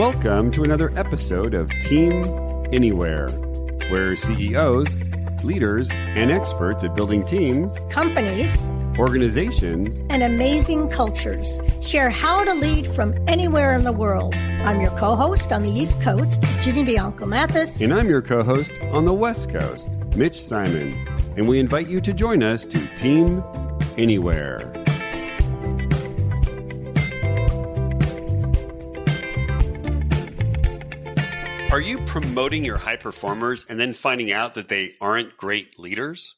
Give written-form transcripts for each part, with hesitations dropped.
Welcome to another episode of Team Anywhere, where CEOs, leaders, and experts at building teams, companies, organizations, and amazing cultures share how to lead from anywhere in the world. I'm your co-host on the East Coast, Ginny Bianco Mathis. And I'm your co-host on the West Coast, Mitch Simon. And we invite you to join us to Team Anywhere. Are you promoting your high performers and then finding out that they aren't great leaders?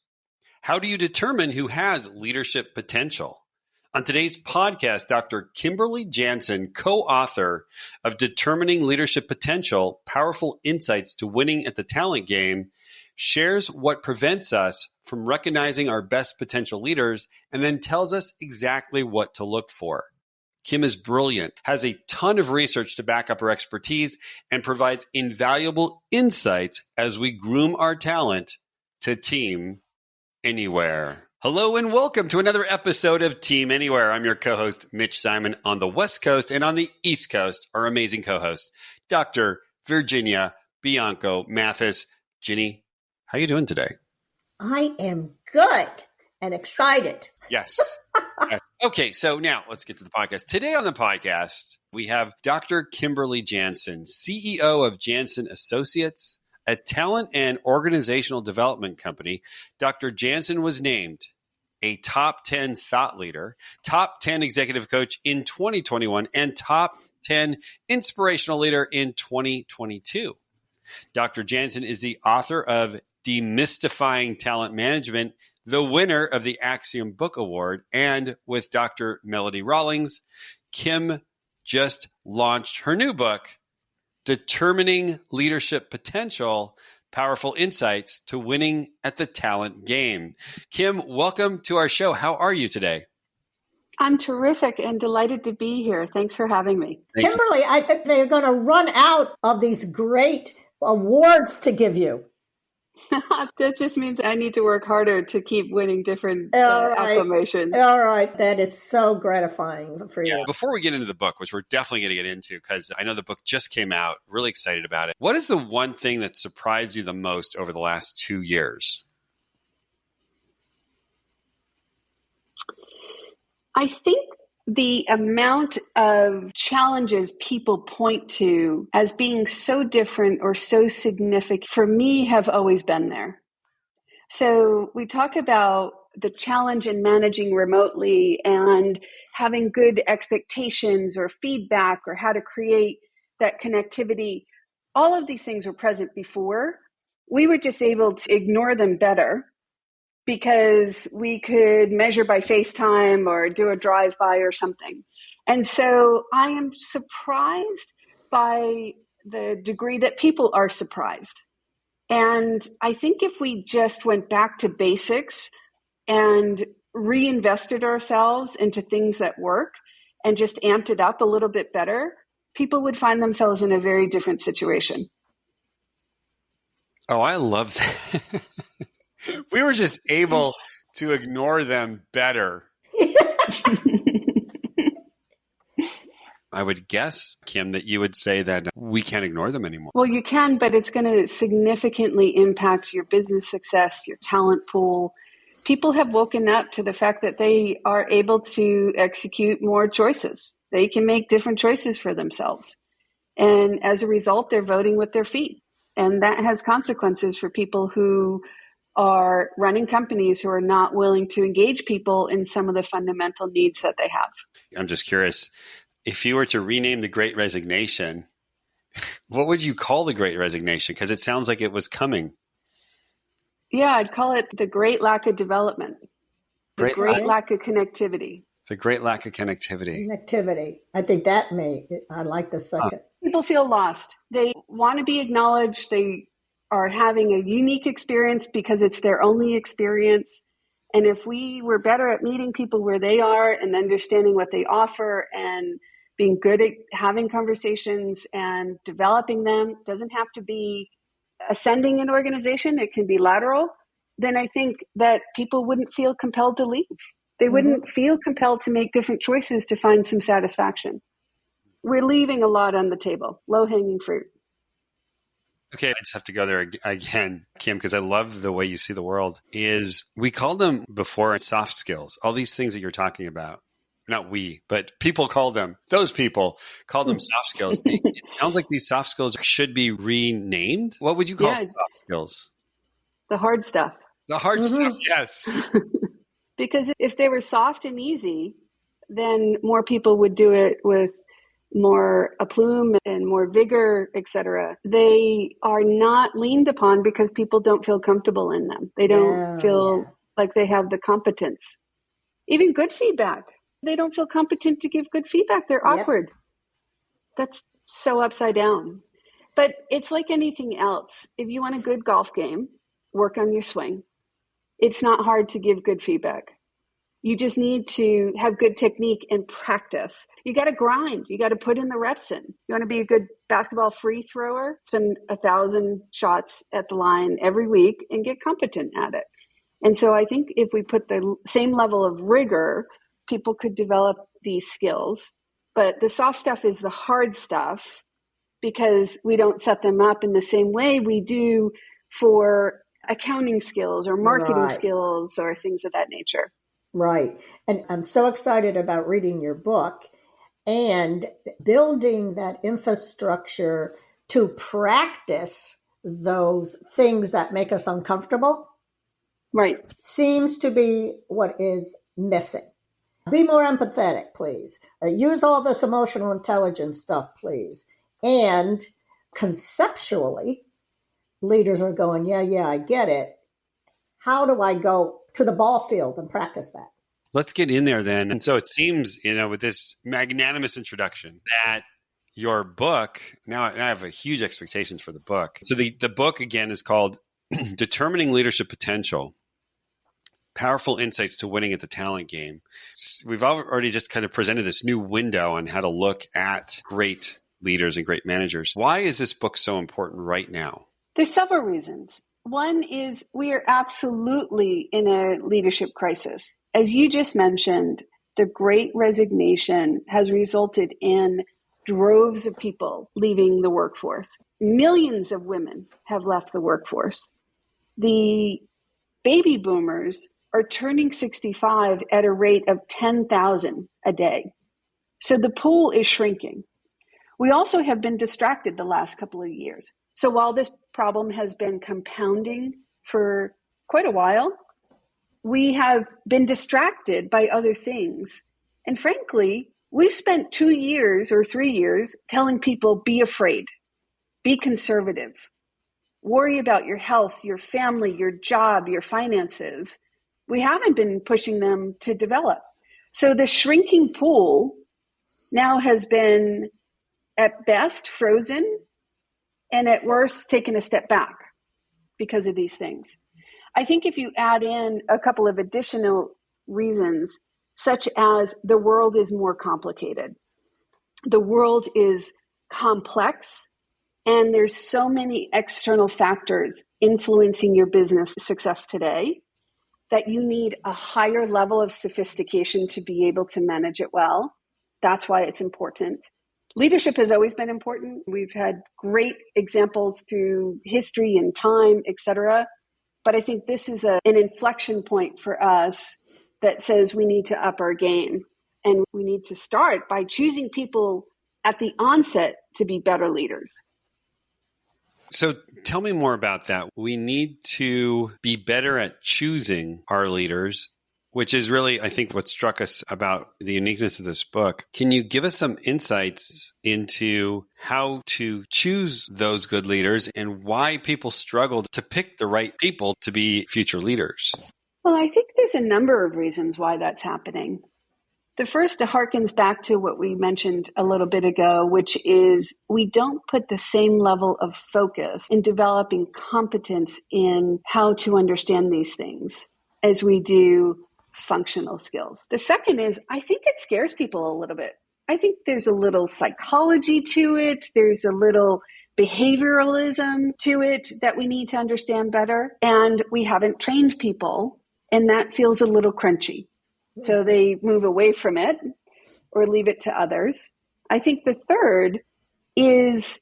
How do you determine who has leadership potential? On today's podcast, Dr. Kimberly Janson, co-author of Determining Leadership Potential, Powerful Insights to Winning at the Talent Game, shares what prevents us from recognizing our best potential leaders and then tells us exactly what to look for. Kim is brilliant, has a ton of research to back up her expertise, and provides invaluable insights as we groom our talent to Team Anywhere. Hello and welcome to another episode of Team Anywhere. I'm your co-host, Mitch Simon, on the West Coast, and on the East Coast, our amazing co-host, Dr. Virginia Bianco Mathis. Ginny, how you doing today? I am good and excited. Yes. Yes. Okay, so now let's get to the podcast. Today on the podcast, we have Dr. Kimberly Janson, CEO of Janson Associates, a talent and organizational development company. Dr. Janson was named a top 10 thought leader, top 10 executive coach in 2021, and top 10 inspirational leader in 2022. Dr. Janson is the author of Demystifying Talent Management, the winner of the Axiom Book Award, and with Dr. Melody Rawlings, Kim just launched her new book, Determining Leadership Potential, Powerful Insights to Winning at the Talent Game. Kim, welcome to our show. How are you today? I'm terrific and delighted to be here. Thanks for having me. Kimberly, I think they're going to run out of these great awards to give you. That just means I need to work harder to keep winning different acclamations. All right. That is so gratifying for you. Yeah. Before we get into the book, which we're definitely going to get into because I know the book just came out, really excited about it. What is the one thing that surprised you the most over the last 2 years? I think the amount of challenges people point to as being so different or so significant for me have always been there. So we talk about the challenge in managing remotely and having good expectations or feedback or how to create that connectivity. All of these things were present before. We were just able to ignore them better because we could measure by FaceTime or do a drive-by or something. And so I am surprised by the degree that people are surprised. And I think if we just went back to basics and reinvested ourselves into things that work and just amped it up a little bit better, people would find themselves in a very different situation. Oh, I love that. We were just able to ignore them better. I would guess, Kim, that you would say that we can't ignore them anymore. Well, you can, but it's going to significantly impact your business success, your talent pool. People have woken up to the fact that they are able to execute more choices. They can make different choices for themselves. And as a result, they're voting with their feet. And that has consequences for people who are running companies who are not willing to engage people in some of the fundamental needs that they have. I'm just curious, if you were to rename the Great Resignation, what would you call the Great Resignation? Because it sounds like it was coming. Yeah, I'd call it the great lack of development, the great lack of connectivity. The great lack of connectivity. Connectivity. I think I like the second. People feel lost. They want to be acknowledged. They are having a unique experience because it's their only experience. And if we were better at meeting people where they are and understanding what they offer and being good at having conversations and developing them, doesn't have to be ascending an organization, it can be lateral, then I think that people wouldn't feel compelled to leave. They wouldn't feel compelled to make different choices to find some satisfaction. We're leaving a lot on the table, low-hanging fruit. Okay, I just have to go there again, Kim, because I love the way you see the world. Is we called them before soft skills, all these things that you're talking about. Not we, but those people call them soft skills. It sounds like these soft skills should be renamed. What would you call soft skills? The hard stuff. The hard stuff, yes. Because if they were soft and easy, then more people would do it with more aplomb and more vigor, etc. They are not leaned upon because people don't feel comfortable in them. They don't feel like they have the competence. Even good feedback. They don't feel competent to give good feedback. They're awkward. That's so upside down. But it's like anything else. If you want a good golf game, work on your swing. It's not hard to give good feedback. You just need to have good technique and practice. You got to grind. You got to put in the reps in. You want to be a good basketball free thrower? Spend 1,000 shots at the line every week and get competent at it. And so I think if we put the same level of rigor, people could develop these skills. But the soft stuff is the hard stuff because we don't set them up in the same way we do for accounting skills or marketing skills or things of that nature. Right. And I'm so excited about reading your book and building that infrastructure to practice those things that make us uncomfortable. Right. Seems to be what is missing. Be more empathetic, please. Use all this emotional intelligence stuff, please. And conceptually, leaders are going, yeah, I get it. How do I go to the ball field and practice that? Let's get in there then. And so it seems, with this magnanimous introduction that your book, now I have a huge expectations for the book. So the book again is called Determining Leadership Potential, Powerful Insights to Winning at the Talent Game. We've already just kind of presented this new window on how to look at great leaders and great managers. Why is this book so important right now? There's several reasons. One is we are absolutely in a leadership crisis. As you just mentioned, the Great Resignation has resulted in droves of people leaving the workforce. Millions of women have left the workforce. The baby boomers are turning 65 at a rate of 10,000 a day. So the pool is shrinking. We also have been distracted the last couple of years. So while this problem has been compounding for quite a while, we have been distracted by other things. And frankly, we spent 2 years or 3 years telling people, be afraid, be conservative, worry about your health, your family, your job, your finances. We haven't been pushing them to develop. So the shrinking pool now has been, at best, frozen, and at worst, taken a step back because of these things. I think if you add in a couple of additional reasons, such as the world is more complicated, the world is complex, and there's so many external factors influencing your business success today that you need a higher level of sophistication to be able to manage it well. That's why it's important. Leadership has always been important. We've had great examples through history and time, et cetera. But I think this is an inflection point for us that says we need to up our game. And we need to start by choosing people at the onset to be better leaders. So tell me more about that. We need to be better at choosing our leaders, which is really, I think, what struck us about the uniqueness of this book. Can you give us some insights into how to choose those good leaders and why people struggle to pick the right people to be future leaders? Well, I think there's a number of reasons why that's happening. The first harkens back to what we mentioned a little bit ago, which is we don't put the same level of focus in developing competence in how to understand these things as we do functional skills. The second is, I think it scares people a little bit. I think there's a little psychology to it. There's a little behavioralism to it that we need to understand better. And we haven't trained people, and that feels a little crunchy. So they move away from it or leave it to others. I think the third is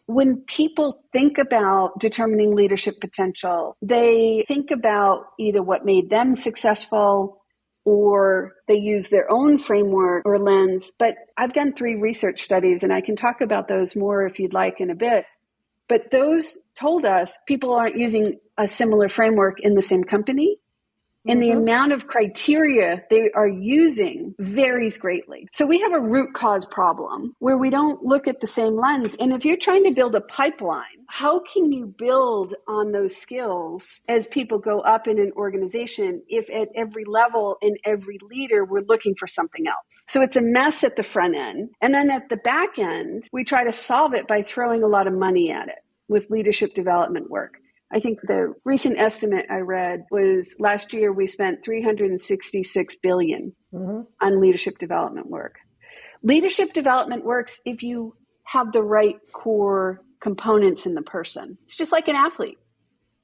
when people think about determining leadership potential, they think about either what made them successful or they use their own framework or lens. But I've done 3 research studies, and I can talk about those more if you'd like in a bit. But those told us people aren't using a similar framework in the same company. And the amount of criteria they are using varies greatly. So we have a root cause problem where we don't look at the same lens. And if you're trying to build a pipeline, how can you build on those skills as people go up in an organization if at every level and every leader we're looking for something else? So it's a mess at the front end. And then at the back end, we try to solve it by throwing a lot of money at it with leadership development work. I think the recent estimate I read was last year we spent $366 billion on leadership development work. Leadership development works if you have the right core components in the person. It's just like an athlete.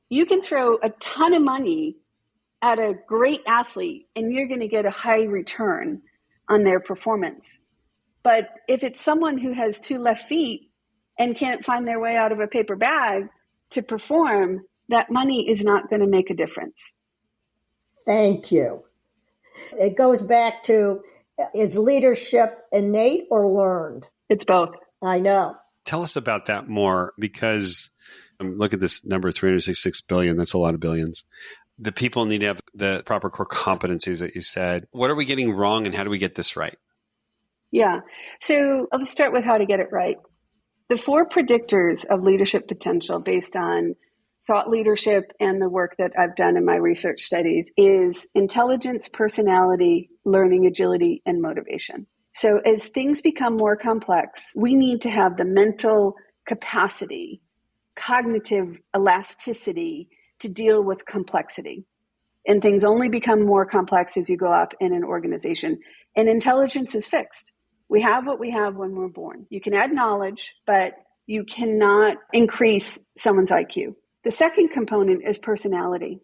You can throw a ton of money at a great athlete and you're going to get a high return on their performance. But if it's someone who has 2 left feet and can't find their way out of a paper bag to perform, that money is not going to make a difference. Thank you. It goes back to, is leadership innate or learned? It's both. I know. Tell us about that more, because look at this number, 366 billion. That's a lot of billions. The people need to have the proper core competencies that you said. What are we getting wrong and how do we get this right? Yeah. So let's start with how to get it right. The 4 predictors of leadership potential based on thought leadership and the work that I've done in my research studies is intelligence, personality, learning agility, and motivation. So as things become more complex, we need to have the mental capacity, cognitive elasticity to deal with complexity. And things only become more complex as you go up in an organization. And intelligence is fixed. We have what we have when we're born. You can add knowledge, but you cannot increase someone's IQ. The second component is personality.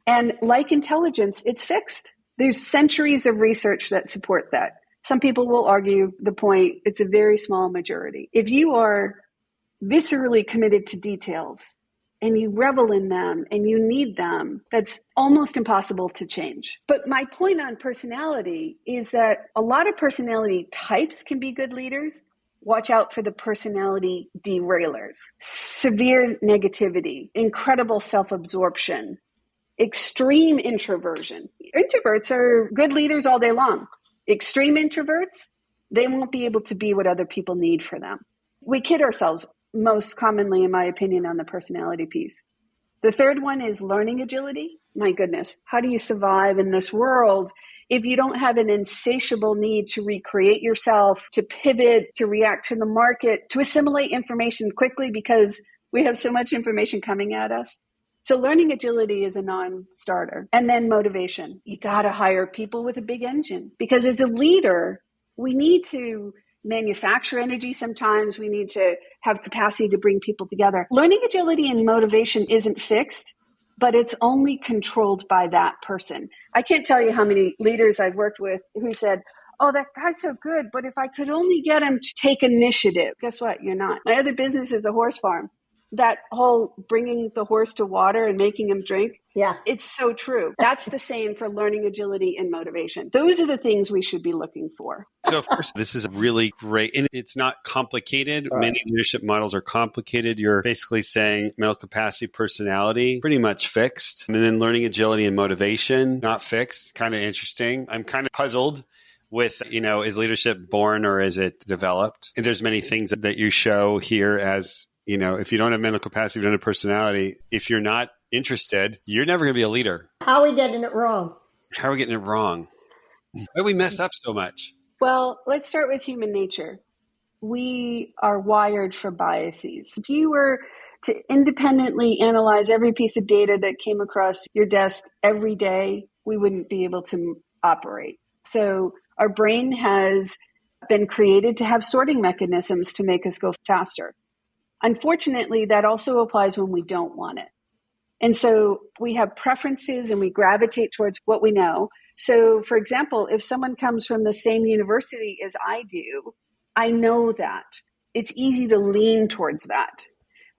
And like intelligence, it's fixed. There's centuries of research that support that. Some people will argue the point, it's a very small majority. If you are viscerally committed to details and you revel in them and you need them, that's almost impossible to change. But my point on personality is that a lot of personality types can be good leaders. Watch out for the personality derailers. Severe negativity, incredible self-absorption, extreme introversion. Introverts are good leaders all day long. Extreme introverts, they won't be able to be what other people need for them. We kid ourselves most commonly, in my opinion, on the personality piece. The third one is learning agility. My goodness, how do you survive in this world if you don't have an insatiable need to recreate yourself, to pivot, to react to the market, to assimilate information quickly because we have so much information coming at us? So learning agility is a non-starter. And then motivation. You got to hire people with a big engine because as a leader, we need to manufacture energy sometimes. We need to have capacity to bring people together. Learning agility and motivation isn't fixed, but it's only controlled by that person. I can't tell you how many leaders I've worked with who said, oh, that guy's so good, but if I could only get him to take initiative. Guess what? You're not. My other business is a horse farm. That whole bringing the horse to water and making him drink. Yeah. It's so true. That's the same for learning agility and motivation. Those are the things we should be looking for. So first, this is really great. And it's not complicated. Right. Many leadership models are complicated. You're basically saying mental capacity, personality, pretty much fixed. And then learning agility and motivation, not fixed. Kind of interesting. I'm kind of puzzled with, is leadership born or is it developed? And there's many things that you show here as, if you don't have mental capacity, if you don't have personality, if you're not interested, you're never going to be a leader. How are we getting it wrong? How are we getting it wrong? Why do we mess up so much? Well, let's start with human nature. We are wired for biases. If you were to independently analyze every piece of data that came across your desk every day, we wouldn't be able to operate. So our brain has been created to have sorting mechanisms to make us go faster. Unfortunately, that also applies when we don't want it. And so we have preferences and we gravitate towards what we know. So, for example, if someone comes from the same university as I do, I know that. It's easy to lean towards that.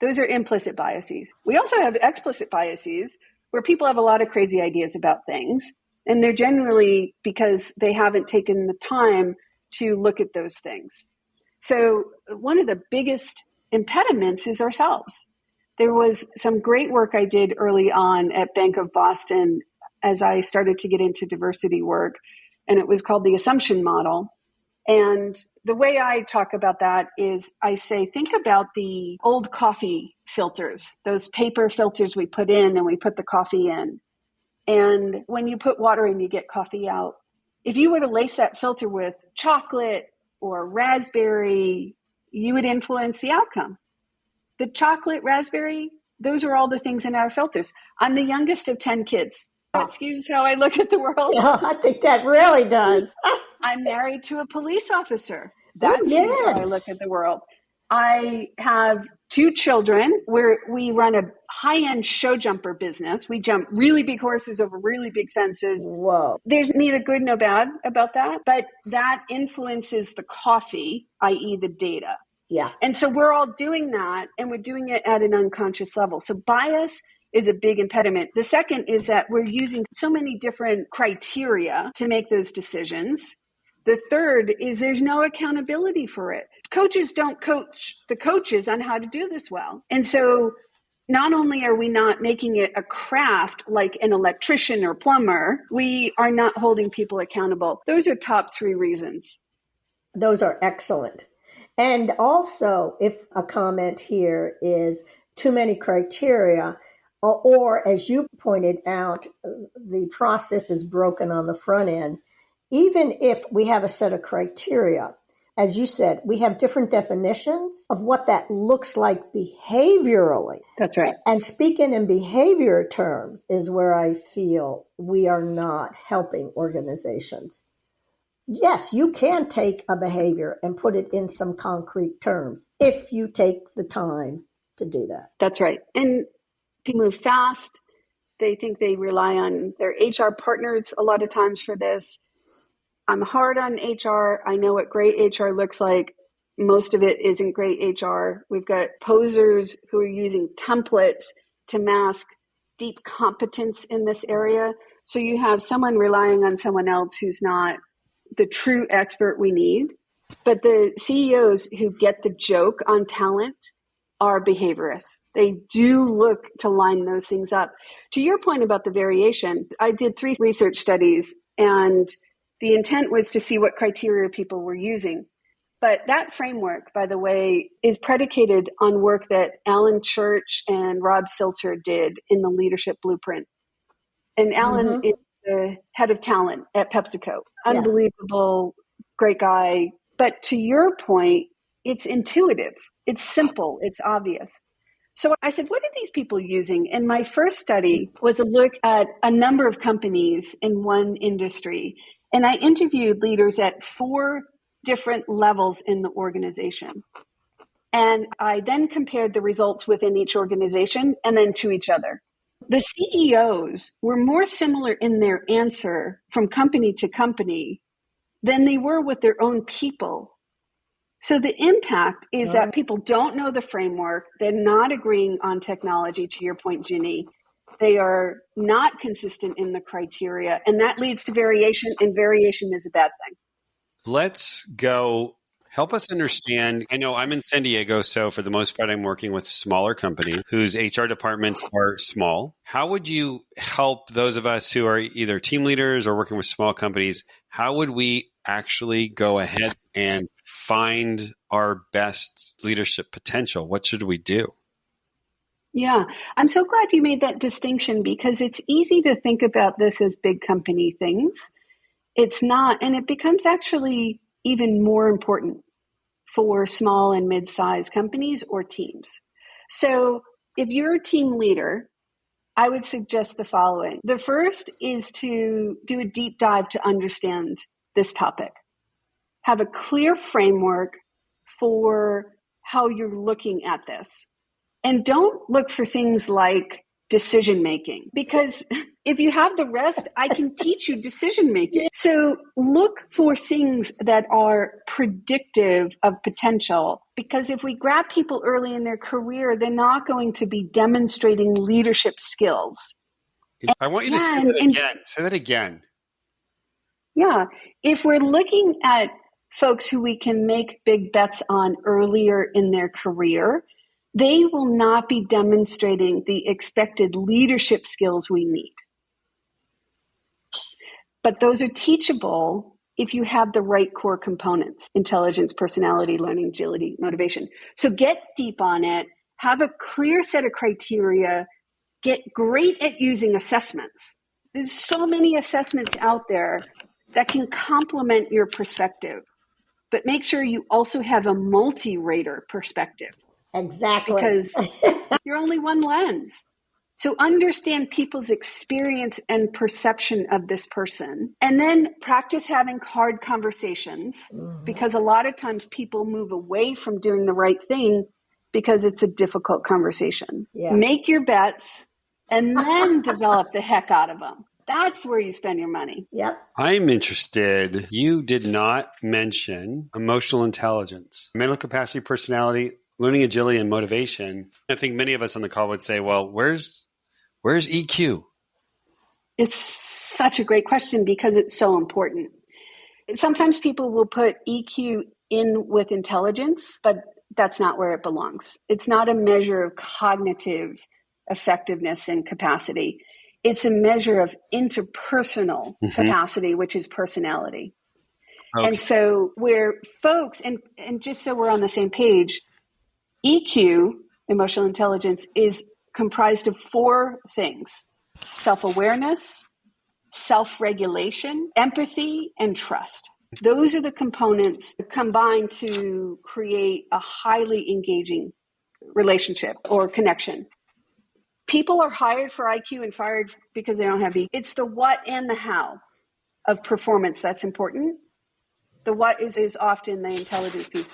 Those are implicit biases. We also have explicit biases where people have a lot of crazy ideas about things, and they're generally because they haven't taken the time to look at those things. So one of the biggest impediments is ourselves. There was some great work I did early on at Bank of Boston as I started to get into diversity work, and it was called the assumption model. And the way I talk about that is I say, think about the old coffee filters, those paper filters we put in and we put the coffee in. And when you put water in, you get coffee out. If you were to lace that filter with chocolate or raspberry, you would influence the outcome. The chocolate, raspberry, those are all the things in our filters. I'm the youngest of 10 kids. Excuse how I look at the world. Yeah, I think that really does. I'm married to a police officer. That's how I look at the world. I have 2 children where we run a high-end show jumper business. We jump really big horses over really big fences. Whoa. There's neither good nor bad about that, but that influences the coffee, i.e. the data. Yeah. And so we're all doing that, and we're doing it at an unconscious level. So bias is a big impediment. The second is that we're using so many different criteria to make those decisions. The third is there's no accountability for it. Coaches don't coach the coaches on how to do this well. And so not only are we not making it a craft like an electrician or plumber, we are not holding people accountable. Those are top 3 reasons. Those are excellent. And also, if a comment here is too many criteria, or as you pointed out, the process is broken on the front end. Even if we have a set of criteria, as you said, we have different definitions of what that looks like behaviorally. That's right. And speaking in behavior terms is where I feel we are not helping organizations. Yes, you can take a behavior and put it in some concrete terms if you take the time to do that. That's right. And people move fast. They think they rely on their HR partners a lot of times for this. I'm hard on HR. I know what great HR looks like. Most of it isn't great HR. We've got posers who are using templates to mask deep competence in this area. So you have someone relying on someone else who's not the true expert we need. But the CEOs who get the joke on talent are behaviorists. They do look to line those things up. To your point about the variation, I did 3 research studies, and the intent was to see what criteria people were using. But that framework, by the way, is predicated on work that Alan Church and Rob Silzer did in the Leadership Blueprint. And Alan is the head of talent at PepsiCo. Unbelievable, great guy. But to your point, it's intuitive. It's simple. It's obvious. So I said, what are these people using? And my first study was a look at a number of companies in one industry. And I interviewed leaders at 4 different levels in the organization. And I then compared the results within each organization and then to each other. The CEOs were more similar in their answer from company to company than they were with their own people. So the impact is that people don't know the framework. They're not agreeing on technology, to your point, Ginny. They are not consistent in the criteria, and that leads to variation, and variation is a bad thing. Let's go. Help us understand. I know I'm in San Diego, so for the most part, I'm working with smaller companies whose HR departments are small. How would you help those of us who are either team leaders or working with small companies? How would we actually go ahead and find our best leadership potential? What should we do? Yeah, I'm so glad you made that distinction because it's easy to think about this as big company things. It's not, and it becomes actually even more important for small and mid-sized companies or teams. So if you're a team leader, I would suggest the following. The first is to do a deep dive to understand this topic. Have a clear framework for how you're looking at this. And don't look for things like decision making. Because if you have the rest, I can teach you decision making. So look for things that are predictive of potential. Because if we grab people early in their career, they're not going to be demonstrating leadership skills. I want you to say that again. Say that again. Yeah. If we're looking at folks who we can make big bets on earlier in their career, they will not be demonstrating the expected leadership skills we need. But those are teachable if you have the right core components: intelligence, personality, learning, agility, motivation. So get deep on it, have a clear set of criteria, get great at using assessments. There's so many assessments out there that can complement your perspective, but make sure you also have a multi-rater perspective. Exactly. Because you're only one lens. So understand people's experience and perception of this person, and then practice having hard conversations, because a lot of times people move away from doing the right thing because it's a difficult conversation. Yeah. Make your bets and then develop the heck out of them. That's where you spend your money. Yep. I'm interested. You did not mention emotional intelligence, mental capacity, personality, learning, agility, and motivation. I think many of us on the call would say, well, where's EQ? It's such a great question because it's so important. Sometimes people will put EQ in with intelligence, but that's not where it belongs. It's not a measure of cognitive effectiveness and capacity. It's a measure of interpersonal capacity, which is personality. Okay. And so where folks, and just so we're on the same page, EQ, emotional intelligence, is comprised of 4 things: self-awareness, self-regulation, empathy, and trust. Those are the components combined to create a highly engaging relationship or connection. People are hired for IQ and fired because they don't have EQ. It's the what and the how of performance that's important. The what is often the intelligence piece.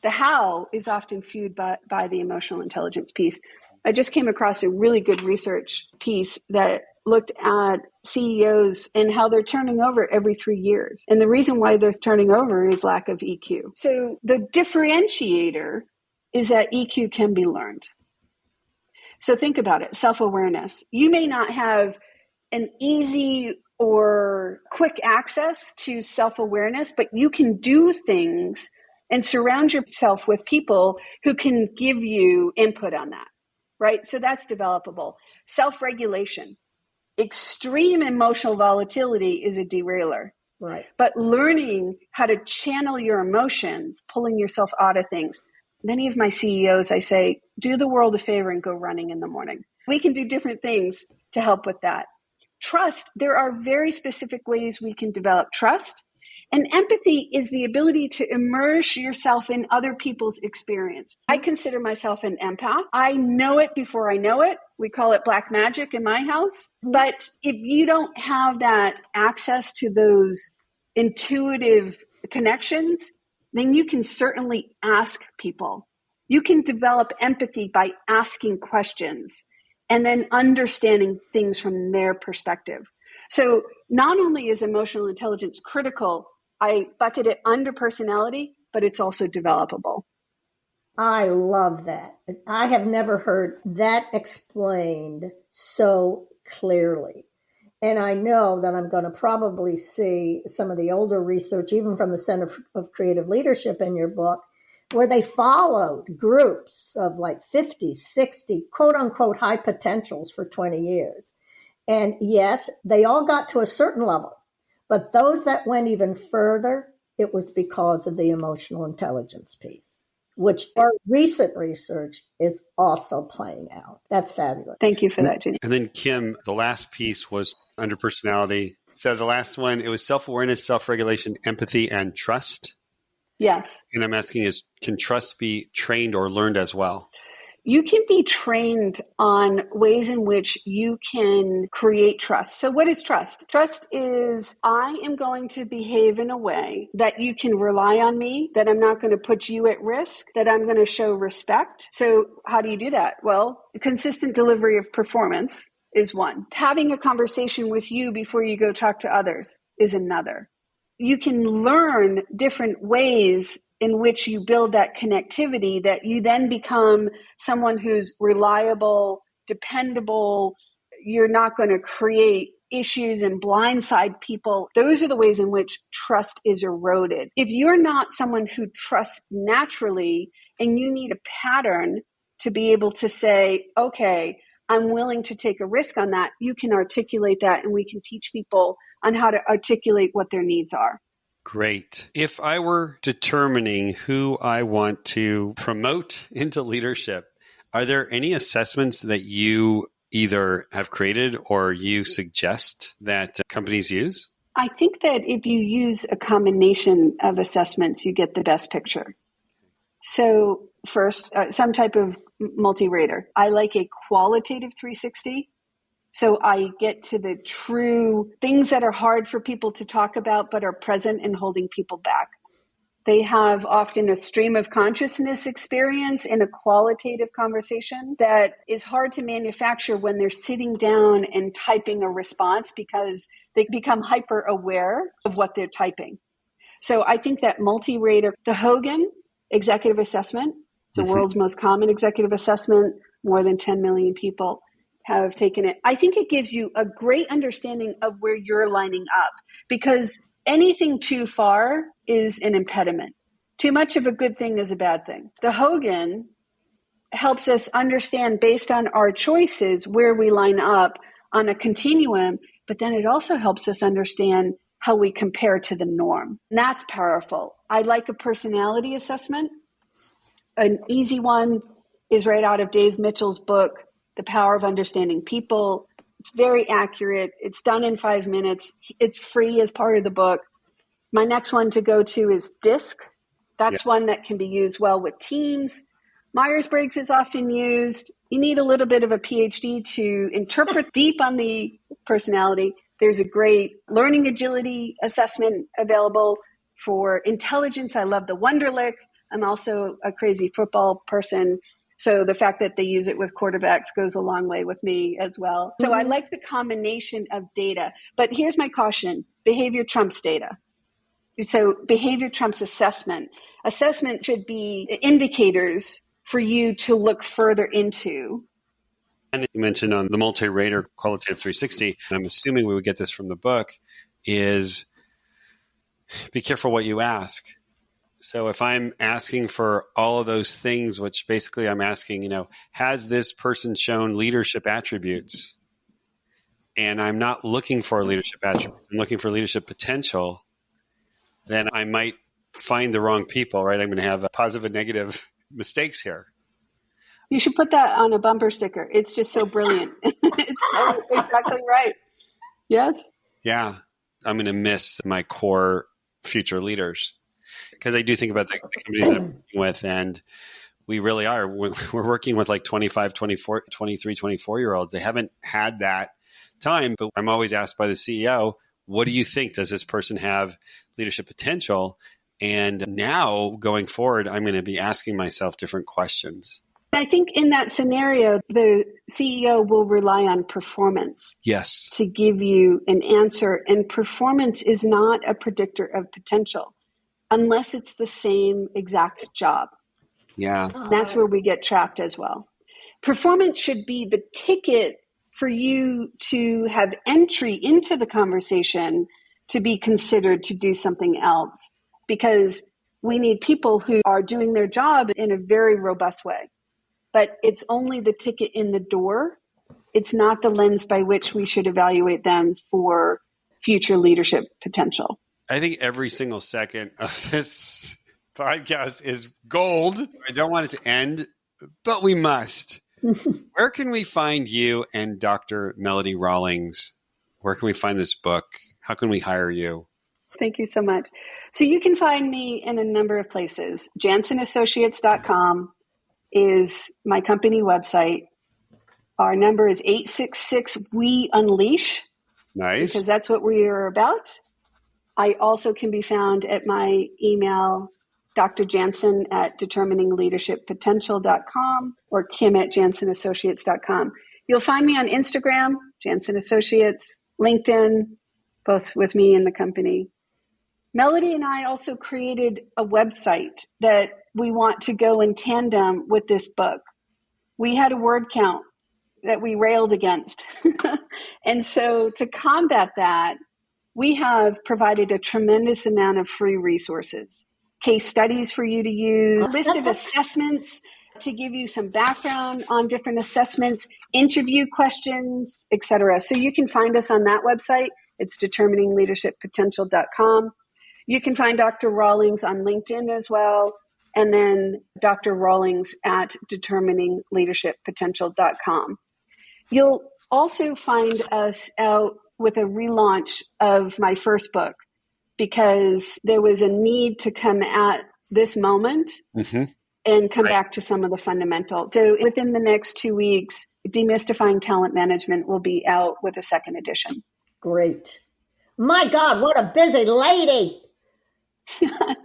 The how is often fueled by the emotional intelligence piece. I just came across a really good research piece that looked at CEOs and how they're turning over every 3 years. And the reason why they're turning over is lack of EQ. So the differentiator is that EQ can be learned. So think about it, self-awareness. You may not have an easy or quick access to self-awareness, but you can do things and surround yourself with people who can give you input on that, right? So that's developable. Self-regulation. Extreme emotional volatility is a derailer. Right. But learning how to channel your emotions, pulling yourself out of things. Many of my CEOs, I say, do the world a favor and go running in the morning. We can do different things to help with that. Trust, there are very specific ways we can develop trust. And empathy is the ability to immerse yourself in other people's experience. I consider myself an empath. I know it before I know it. We call it black magic in my house. But if you don't have that access to those intuitive connections, then you can certainly ask people. You can develop empathy by asking questions and then understanding things from their perspective. So not only is emotional intelligence critical, I bucket it under personality, but it's also developable. I love that. I have never heard that explained so clearly. And I know that I'm going to probably see some of the older research, even from the Center of Creative Leadership in your book, where they followed groups of like 50, 60, quote unquote, high potentials for 20 years. And yes, they all got to a certain level, but those that went even further, it was because of the emotional intelligence piece, which our recent research is also playing out. That's fabulous. Thank you for that, Jenny. And then Kim, the last piece was under personality. So the last one, it was self-awareness, self-regulation, empathy, and trust. Yes. And I'm asking is, can trust be trained or learned as well? You can be trained on ways in which you can create trust. So what is trust? Trust is I am going to behave in a way that you can rely on me, that I'm not going to put you at risk, that I'm going to show respect. So how do you do that? Well, consistent delivery of performance is one. Having a conversation with you before you go talk to others is another. You can learn different ways in which you build that connectivity that you then become someone who's reliable, dependable. You're not going to create issues and blindside people. Those are the ways in which trust is eroded. If you're not someone who trusts naturally and you need a pattern to be able to say, okay, I'm willing to take a risk on that, you can articulate that, and we can teach people on how to articulate what their needs are. Great. If I were determining who I want to promote into leadership, are there any assessments that you either have created or you suggest that companies use? I think that if you use a combination of assessments, you get the best picture. So first, some type of multi-rater. I like a qualitative 360. So I get to the true things that are hard for people to talk about, but are present and holding people back. They have often a stream of consciousness experience in a qualitative conversation that is hard to manufacture when they're sitting down and typing a response, because they become hyper aware of what they're typing. So I think that multi-rater, the Hogan executive assessment, it's the world's most common executive assessment, more than 10 million people have taken it. I think it gives you a great understanding of where you're lining up, because anything too far is an impediment. Too much of a good thing is a bad thing. The Hogan helps us understand, based on our choices, where we line up on a continuum, but then it also helps us understand how we compare to the norm. And that's powerful. I like a personality assessment. An easy one is right out of Dave Mitchell's book, The Power of Understanding People. It's very accurate. It's done in 5 minutes. It's free as part of the book. My next one to go to is DISC. That's one that can be used well with teams. Myers-Briggs is often used. You need a little bit of a PhD to interpret deep on the personality. There's a great learning agility assessment available for intelligence. I love the Wonderlic. I'm also a crazy football person. So the fact that they use it with quarterbacks goes a long way with me as well. So I like the combination of data. But here's my caution. Behavior trumps data. So behavior trumps assessment. Assessment should be indicators for you to look further into. And you mentioned on the multi-rater qualitative 360, and I'm assuming we would get this from the book, is be careful what you ask. So if I'm asking for all of those things, which basically I'm asking, has this person shown leadership attributes? And I'm not looking for leadership attributes. I'm looking for leadership potential. Then I might find the wrong people, right? I'm going to have a positive and negative mistakes here. You should put that on a bumper sticker. It's just so brilliant. It's so exactly right. Yes? Yeah. I'm going to miss my core future leaders. Because I do think about the companies that I'm working with, and we really are. We're working with like 25, 24, 23, 24-year-olds. They haven't had that time, but I'm always asked by the CEO, what do you think? Does this person have leadership potential? And now going forward, I'm going to be asking myself different questions. I think in that scenario, the CEO will rely on performance. Yes. To give you an answer. And performance is not a predictor of potential unless it's the same exact job. Yeah. That's where we get trapped as well. Performance should be the ticket for you to have entry into the conversation to be considered to do something else, because we need people who are doing their job in a very robust way. But it's only the ticket in the door. It's not the lens by which we should evaluate them for future leadership potential. I think every single second of this podcast is gold. I don't want it to end, but we must. Where can we find you and Dr. Melody Rawlings? Where can we find this book? How can we hire you? Thank you so much. So you can find me in a number of places. JansonAssociates.com. is my company website. Our number is 866-WE-UNLEASH. Nice. Because that's what we are about. I also can be found at my email, Dr. Janson at determiningleadershippotential.com or Kim at JansonAssociates.com. You'll find me on Instagram, Janson Associates, LinkedIn, both with me and the company. Melody and I also created a website that we want to go in tandem with this book. We had a word count that we railed against. And so to combat that, we have provided a tremendous amount of free resources, case studies for you to use, a list of assessments to give you some background on different assessments, interview questions, etc. So you can find us on that website. It's determiningleadershippotential.com. You can find Dr. Rawlings on LinkedIn as well. And then Dr. Rawlings at determiningleadershippotential.com. You'll also find us out with a relaunch of my first book because there was a need to come at this moment and come back to some of the fundamentals. So within the next 2 weeks, Demystifying Talent Management will be out with a second edition. Great. My God, what a busy lady.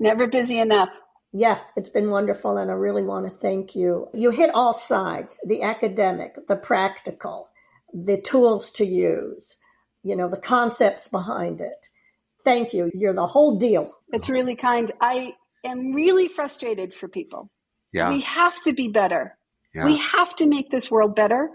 Never busy enough. Yeah, it's been wonderful, and I really want to thank you. You hit all sides, the academic, the practical, the tools to use, the concepts behind it. Thank you. You're the whole deal. It's really kind. I am really frustrated for people. Yeah. We have to be better. Yeah. We have to make this world better,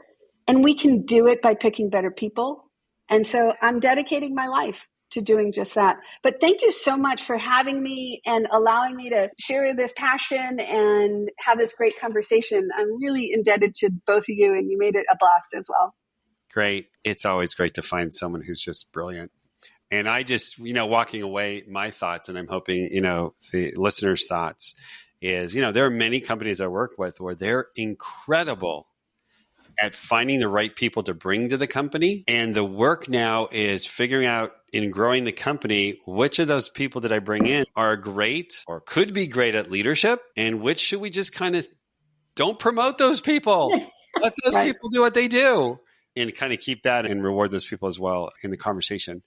and we can do it by picking better people. And so I'm dedicating my life to doing just that. But thank you so much for having me and allowing me to share this passion and have this great conversation. I'm really indebted to both of you, and you made it a blast as well. Great. It's always great to find someone who's just brilliant. And I just, walking away, my thoughts, and I'm hoping, the listeners' thoughts is, there are many companies I work with where they're incredible at finding the right people to bring to the company. And the work now is figuring out in growing the company, which of those people that I bring in are great or could be great at leadership, and which should we just kind of don't promote those people. Let those people do what they do, and kind of keep that and reward those people as well in the conversation.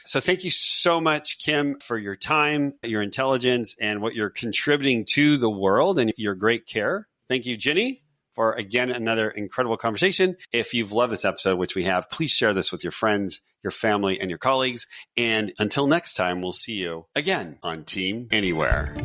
So thank you so much, Kim, for your time, your intelligence, and what you're contributing to the world and your great care. Thank you, Ginny, for, again, another incredible conversation. If you've loved this episode, which we have, please share this with your friends, your family, and your colleagues. And until next time, we'll see you again on Team Anywhere.